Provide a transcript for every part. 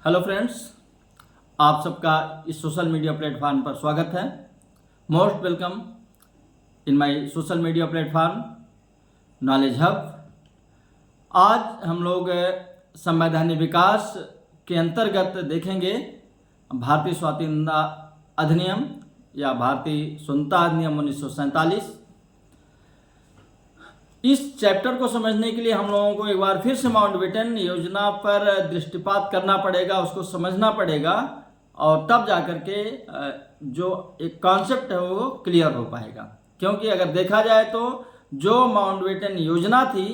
Hello friends, आप सबका इस सोशल मीडिया प्लेटफॉर्म पर स्वागत है। Most welcome in my social media platform knowledge hub. आज हम लोग संवैधानिक विकास के अंतर्गत देखेंगे भारतीय स्वाधीनता अधिनियम या भारतीय स्वतंत्रता अधिनियम 1947। इस चैप्टर को समझने के लिए हम लोगों को एक बार फिर से माउंटबेटन योजना पर दृष्टिपात करना पड़ेगा, उसको समझना पड़ेगा और तब जाकर के जो एक कॉन्सेप्ट है वो क्लियर हो पाएगा। क्योंकि अगर देखा जाए तो जो माउंटबेटन योजना थी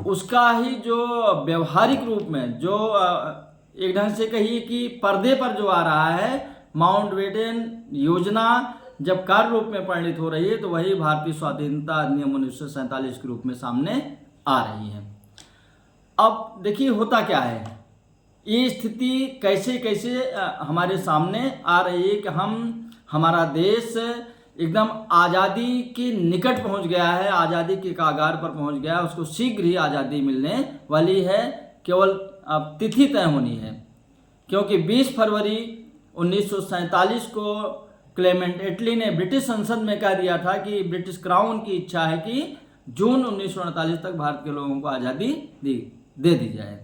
उसका ही जो व्यवहारिक रूप में जो एक ढंग से कहिए कि पर्दे पर जो आ रहा है, माउंटबेटन योजना जब कार्य रूप में परिणित हो रही है तो वही भारतीय स्वाधीनता अधिनियम 1947 के रूप में सामने आ रही है। अब देखिए होता क्या है, ये स्थिति कैसे कैसे हमारे सामने आ रही है कि हमारा देश एकदम आज़ादी के निकट पहुंच गया है, आज़ादी के कागार पर पहुंच गया है, उसको शीघ्र ही आज़ादी मिलने वाली है। केवल अब तिथि तय होनी है, क्योंकि 20 फरवरी 1947 को क्लेमेंट एटली ने ब्रिटिश संसद में कह दिया था कि ब्रिटिश क्राउन की इच्छा है कि जून 1948 तक भारत के लोगों को आज़ादी दे दी जाए।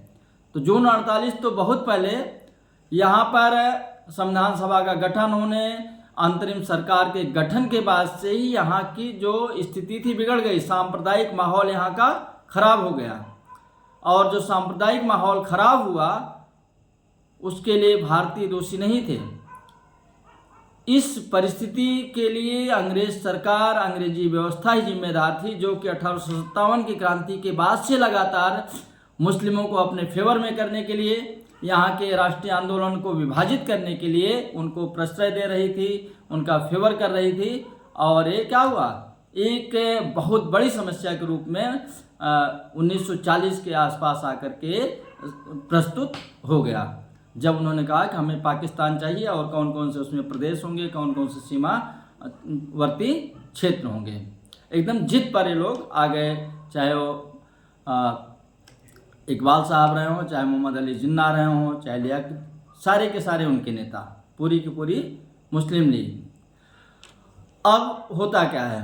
तो जून 48 तो बहुत पहले यहाँ पर संविधान सभा का गठन होने, अंतरिम सरकार के गठन के बाद से ही यहाँ की जो स्थिति थी बिगड़ गई। सांप्रदायिक माहौल यहाँ का खराब हो गया और जो सांप्रदायिक माहौल खराब हुआ उसके लिए भारतीय दोषी नहीं थे। इस परिस्थिति के लिए अंग्रेज सरकार, अंग्रेजी व्यवस्था ही जिम्मेदार थी, जो कि 1857 की क्रांति के बाद से लगातार मुस्लिमों को अपने फेवर में करने के लिए, यहाँ के राष्ट्रीय आंदोलन को विभाजित करने के लिए उनको प्रश्रय दे रही थी, उनका फेवर कर रही थी। और ये क्या हुआ, एक बहुत बड़ी समस्या के रूप में 1940 के आसपास आकर के प्रस्तुत हो गया, जब उन्होंने कहा कि हमें पाकिस्तान चाहिए और कौन कौन से उसमें प्रदेश होंगे, कौन कौन से सीमावर्ती क्षेत्र होंगे। एकदम जिद पर ये लोग आ गए, चाहे वो इकबाल साहब रहे हों, चाहे मोहम्मद अली जिन्ना रहे हों, चाहे लियाकत, सारे के सारे उनके नेता, पूरी की पूरी मुस्लिम लीग। अब होता क्या है,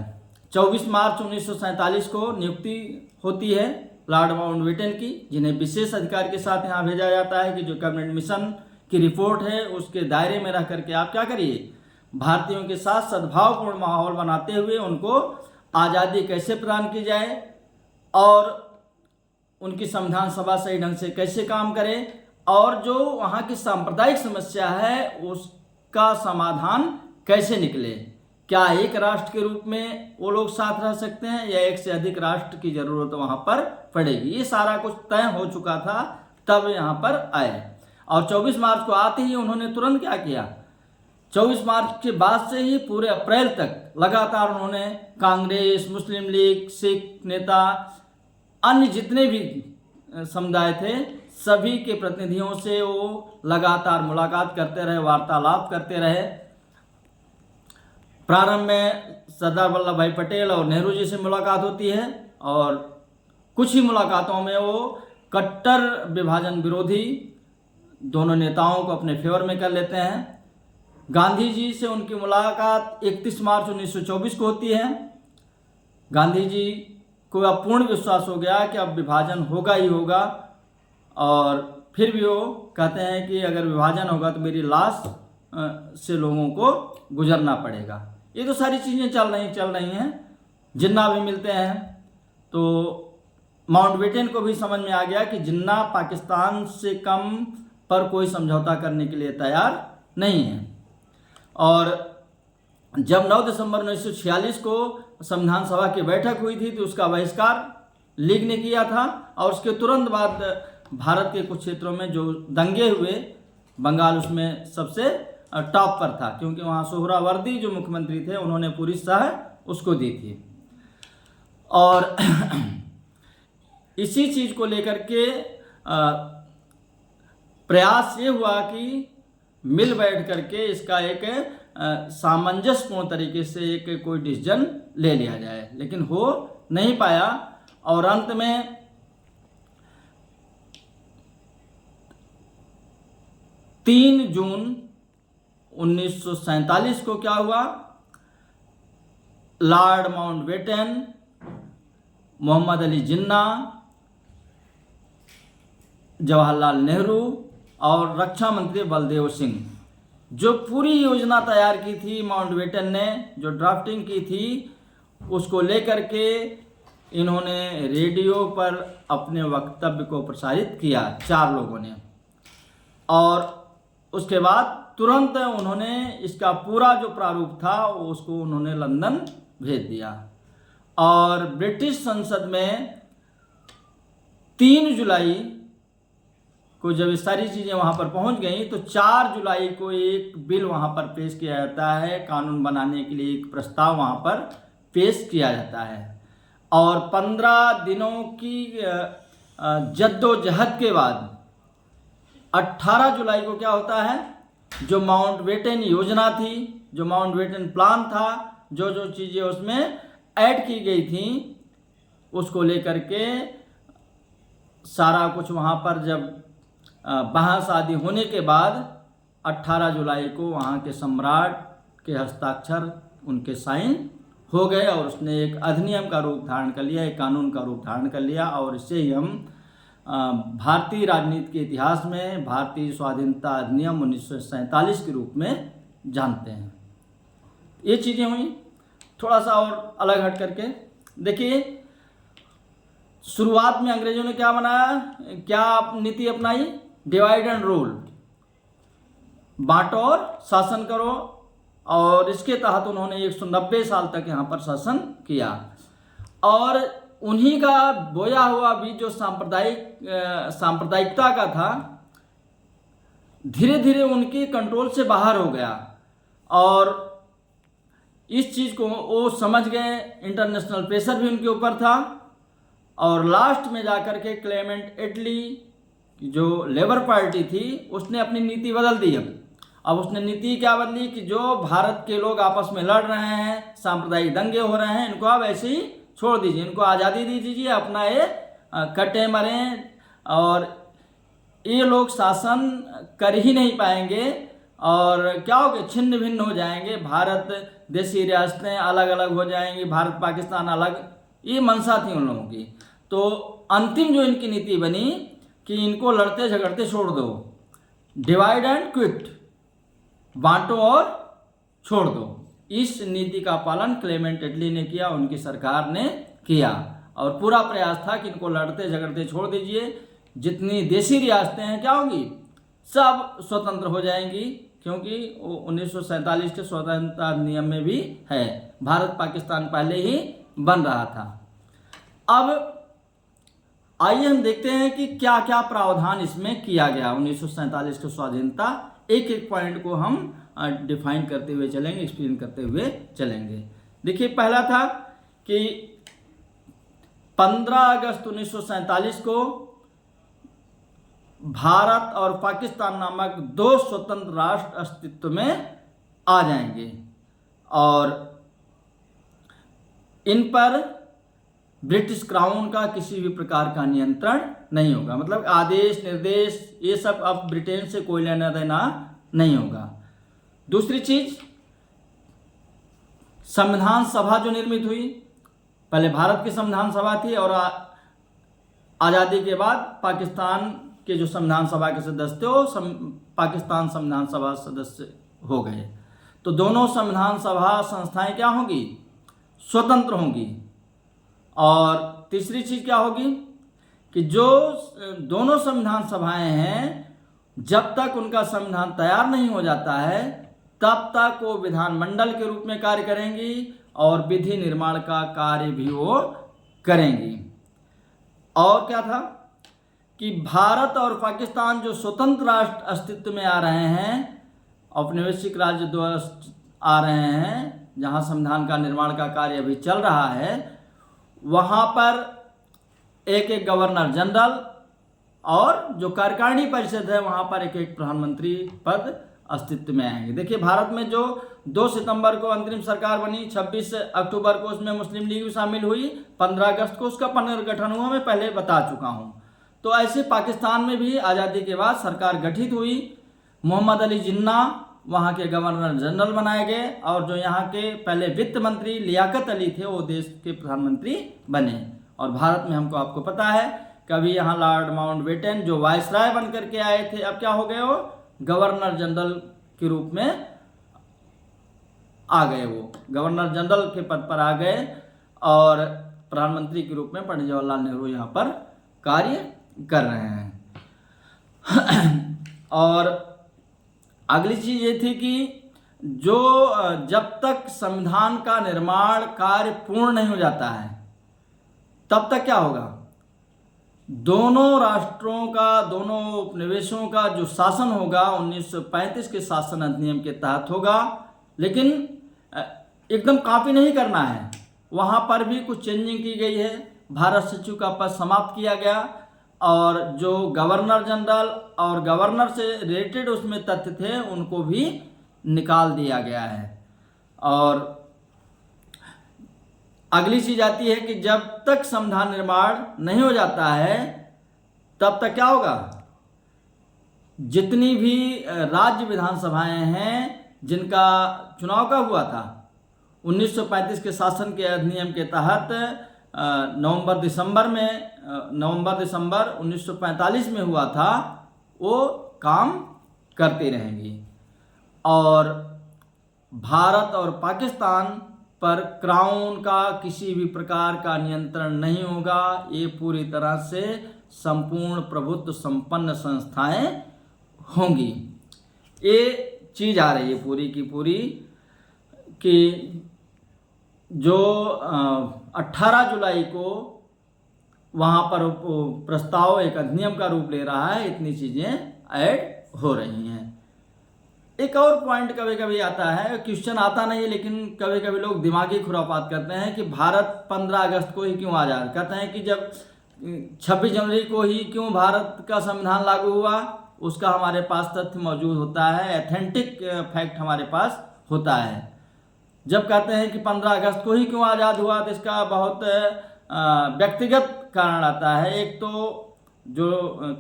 24 मार्च 1947 को नियुक्ति होती है लॉर्ड माउंटबेटन की, जिन्हें विशेष अधिकार के साथ यहाँ भेजा जाता है कि जो कैबिनेट मिशन की रिपोर्ट है उसके दायरे में रह करके आप क्या करिए, भारतीयों के साथ सद्भावपूर्ण माहौल बनाते हुए उनको आज़ादी कैसे प्रदान की जाए और उनकी संविधान सभा सही ढंग से कैसे काम करे और जो वहाँ की सांप्रदायिक समस्या है उसका समाधान कैसे निकले। क्या एक राष्ट्र के रूप में वो लोग साथ रह सकते हैं या एक से अधिक राष्ट्र की जरूरत वहाँ पर पड़ेगी, ये सारा कुछ तय हो चुका था तब यहाँ पर आए। और 24 मार्च को आते ही उन्होंने तुरंत क्या किया, 24 मार्च के बाद से ही पूरे अप्रैल तक लगातार उन्होंने कांग्रेस, मुस्लिम लीग, सिख नेता, अन्य जितने भी समुदाय थे सभी के प्रतिनिधियों से वो लगातार मुलाकात करते रहे, वार्तालाप करते रहे। प्रारंभ में सरदार वल्लभ भाई पटेल और नेहरू जी से मुलाकात होती है और कुछ ही मुलाकातों में वो कट्टर विभाजन विरोधी दोनों नेताओं को अपने फेवर में कर लेते हैं। गांधी जी से उनकी मुलाकात 31 मार्च 1924 को होती है। गांधी जी को अब पूर्ण विश्वास हो गया कि अब विभाजन होगा ही होगा और फिर भी वो कहते हैं कि अगर विभाजन होगा तो मेरी लाश से लोगों को गुजरना पड़ेगा। ये तो सारी चीज़ें चल रही हैं। जिन्ना भी मिलते हैं तो माउंटबेटन को भी समझ में आ गया कि जिन्ना पाकिस्तान से कम पर कोई समझौता करने के लिए तैयार नहीं है। और जब 9 दिसंबर 1946 को संविधान सभा की बैठक हुई थी तो उसका बहिष्कार लीग ने किया था और उसके तुरंत बाद भारत के कुछ क्षेत्रों में जो दंगे हुए, बंगाल उसमें सबसे टॉप पर था, क्योंकि वहाँ सोहरावर्दी जो मुख्यमंत्री थे उन्होंने पूरी सह उसको दी थी। और इसी चीज़ को लेकर के प्रयास ये हुआ कि मिल बैठ करके इसका एक सामंजस्यपूर्ण तरीके से एक कोई डिसीजन ले लिया जाए, लेकिन हो नहीं पाया। और अंत में 3 जून 1947 को क्या हुआ, लॉर्ड माउंटबेटन, मोहम्मद अली जिन्ना, जवाहरलाल नेहरू और रक्षा मंत्री बलदेव सिंह, जो पूरी योजना तैयार की थी माउंटबेटन ने, जो ड्राफ्टिंग की थी, उसको लेकर के इन्होंने रेडियो पर अपने वक्तव्य को प्रसारित किया 4 लोगों ने। और उसके बाद तुरंत उन्होंने इसका पूरा जो प्रारूप था उसको उन्होंने लंदन भेज दिया। और ब्रिटिश संसद में 3 जुलाई को जब ये सारी चीज़ें वहाँ पर पहुँच गई तो 4 जुलाई को एक बिल वहाँ पर पेश किया जाता है, कानून बनाने के लिए एक प्रस्ताव वहाँ पर पेश किया जाता है। और 15 दिनों की जद्दोजहद के बाद 18 जुलाई को क्या होता है, जो माउंटबेटन योजना थी, जो माउंटबेटन प्लान था, जो जो चीज़ें उसमें ऐड की गई थी, उसको लेकर के सारा कुछ वहाँ पर जब बहस आदि होने के बाद 18 जुलाई को वहाँ के सम्राट के हस्ताक्षर, उनके साइन हो गए और उसने एक अधिनियम का रूप धारण कर लिया, एक कानून का रूप धारण कर लिया। और इससे ही हम भारतीय राजनीति के इतिहास में भारतीय स्वाधीनता अधिनियम 1947 के रूप में जानते हैं। ये चीज़ें हुई। थोड़ा सा और अलग हट करके देखिए, शुरुआत में अंग्रेजों ने क्या बनाया, क्या नीति अपनाई, डिवाइड एंड रूल, बांटो और शासन करो। और इसके तहत उन्होंने 190 साल तक यहाँ पर शासन किया। और उन्हीं का बोया हुआ बीज जो सांप्रदायिकता का था, धीरे धीरे उनके कंट्रोल से बाहर हो गया। और इस चीज़ को वो समझ गए, इंटरनेशनल प्रेशर भी उनके ऊपर था। और लास्ट में जाकर के क्लेमेंट एटली जो लेबर पार्टी थी, उसने अपनी नीति बदल दी। अब उसने नीति क्या बदली कि जो भारत के लोग आपस में लड़ रहे हैं, सांप्रदायिक दंगे हो रहे हैं, इनको आप ऐसे ही छोड़ दीजिए, इनको आज़ादी दे दीजिए, अपना ये कटे मरें और ये लोग शासन कर ही नहीं पाएंगे। और क्या होगा, छिन्न भिन्न हो जाएंगे, भारत देशी रियासतें अलग अलग हो जाएंगी, भारत पाकिस्तान अलग, ये मंशा थी उन लोगों की। तो अंतिम जो इनकी नीति बनी कि इनको लड़ते झगड़ते छोड़ दो, डिवाइड एंड क्विट, बांटो और छोड़ दो। इस नीति का पालन क्लेमेंट एटली ने किया, उनकी सरकार ने किया। और पूरा प्रयास था कि इनको लड़ते झगड़ते छोड़ दीजिए, जितनी देशी रियासतें हैं क्या होंगी, सब स्वतंत्र हो जाएंगी, क्योंकि 1947 के स्वतंत्रता नियम में भी है, भारत पाकिस्तान पहले ही बन रहा था। अब आइए हम देखते हैं कि क्या क्या प्रावधान इसमें किया गया 1947 के स्वाधीनता। एक एक पॉइंट को हम डिफाइन करते हुए चलेंगे, एक्सप्लेन करते हुए चलेंगे। देखिए, पहला था कि 15 अगस्त 1947 को भारत और पाकिस्तान नामक 2 स्वतंत्र राष्ट्र अस्तित्व में आ जाएंगे और इन पर ब्रिटिश क्राउन का किसी भी प्रकार का नियंत्रण नहीं होगा। मतलब आदेश निर्देश ये सब अब ब्रिटेन से कोई लेना देना नहीं होगा। दूसरी चीज, संविधान सभा जो निर्मित हुई, पहले भारत की संविधान सभा थी और आज़ादी के बाद पाकिस्तान के जो संविधान सभा के सदस्य थे वो पाकिस्तान संविधान सभा सदस्य हो गए। तो दोनों संविधान सभा संस्थाएं क्या होंगी, स्वतंत्र होंगी। और तीसरी चीज़ क्या होगी कि जो दोनों संविधान सभाएं हैं, जब तक उनका संविधान तैयार नहीं हो जाता है तब तक वो विधानमंडल के रूप में कार्य करेंगी और विधि निर्माण का कार्य भी वो करेंगी। और क्या था कि भारत और पाकिस्तान जो स्वतंत्र राष्ट्र अस्तित्व में आ रहे हैं, औपनिवेशिक राज्य द्वारा आ रहे हैं, जहां संविधान का निर्माण का कार्य अभी चल रहा है, वहाँ पर एक एक गवर्नर जनरल और जो कार्यकारिणी परिषद है वहाँ पर एक एक प्रधानमंत्री पद अस्तित्व में आएंगे। देखिए, भारत में जो 2 सितंबर को अंतरिम सरकार बनी, 26 अक्टूबर को उसमें मुस्लिम लीग भी शामिल हुई, 15 अगस्त को उसका पुनर्गठन हुआ, मैं पहले बता चुका हूँ। तो ऐसे पाकिस्तान में भी आज़ादी के बाद सरकार गठित हुई, मोहम्मद अली जिन्ना वहाँ के गवर्नर जनरल बनाए गए, और जो यहाँ के पहले वित्त मंत्री लियाकत अली थे वो देश के प्रधानमंत्री बने। और भारत में हमको आपको पता है कभी यहाँ लॉर्ड माउंटबेटन जो वायसराय बन करके आए थे, अब क्या हो गए, वो गवर्नर जनरल के रूप में आ गए, वो गवर्नर जनरल के पद पर आ गए और प्रधानमंत्री के रूप में पंडित जवाहरलाल नेहरू यहाँ पर कार्य कर रहे हैं। और अगली चीज ये थी कि जो जब तक संविधान का निर्माण कार्य पूर्ण नहीं हो जाता है तब तक क्या होगा, दोनों राष्ट्रों का, दोनों उपनिवेशों का जो शासन होगा 1935 के शासन अधिनियम के तहत होगा, लेकिन एकदम कॉपी नहीं करना है, वहाँ पर भी कुछ चेंजिंग की गई है। भारत सचिव का पद समाप्त किया गया और जो गवर्नर जनरल और गवर्नर से रिलेटेड उसमें तथ्य थे उनको भी निकाल दिया गया है। और अगली चीज आती है कि जब तक संविधान निर्माण नहीं हो जाता है तब तक क्या होगा, जितनी भी राज्य विधानसभाएं हैं जिनका चुनाव कब हुआ था, 1935 के शासन के अधिनियम के तहत नवंबर दिसंबर 1945 में हुआ था, वो काम करती रहेंगी। और भारत और पाकिस्तान पर क्राउन का किसी भी प्रकार का नियंत्रण नहीं होगा, ये पूरी तरह से संपूर्ण प्रभुत्व संपन्न संस्थाएं होंगी। ये चीज आ रही है पूरी की पूरी कि जो 18 जुलाई को वहाँ पर प्रस्ताव एक अधिनियम का रूप ले रहा है, इतनी चीज़ें ऐड हो रही हैं। एक और पॉइंट कभी कभी आता है, क्वेश्चन आता नहीं है लेकिन कभी कभी लोग दिमागी खुरापात करते हैं कि भारत 15 अगस्त को ही क्यों आज़ाद, कहते हैं कि जब 26 जनवरी को ही क्यों भारत का संविधान लागू हुआ, उसका हमारे पास तथ्य मौजूद होता है, एथेंटिक फैक्ट हमारे पास होता है। जब कहते हैं कि 15 अगस्त को ही क्यों आज़ाद हुआ तो इसका बहुत व्यक्तिगत कारण आता है। एक तो जो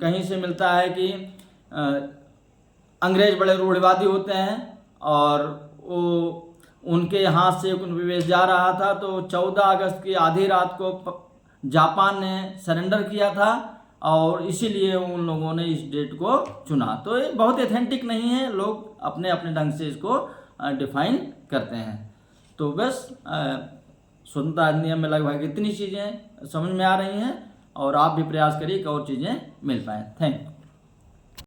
कहीं से मिलता है कि अंग्रेज बड़े रूढ़िवादी होते हैं और वो उनके हाथ से उपनिवेश जा रहा था, तो 14 अगस्त की आधी रात को जापान ने सरेंडर किया था और इसीलिए उन लोगों ने इस डेट को चुना। तो ये बहुत एथेंटिक नहीं है, लोग अपने अपने ढंग से इसको डिफाइन करते हैं। तो बस स्वतंत्रता अधिनियम में लगभग इतनी चीज़ें समझ में आ रही हैं और आप भी प्रयास करिए कि और चीज़ें मिल पाएँ। Thank you.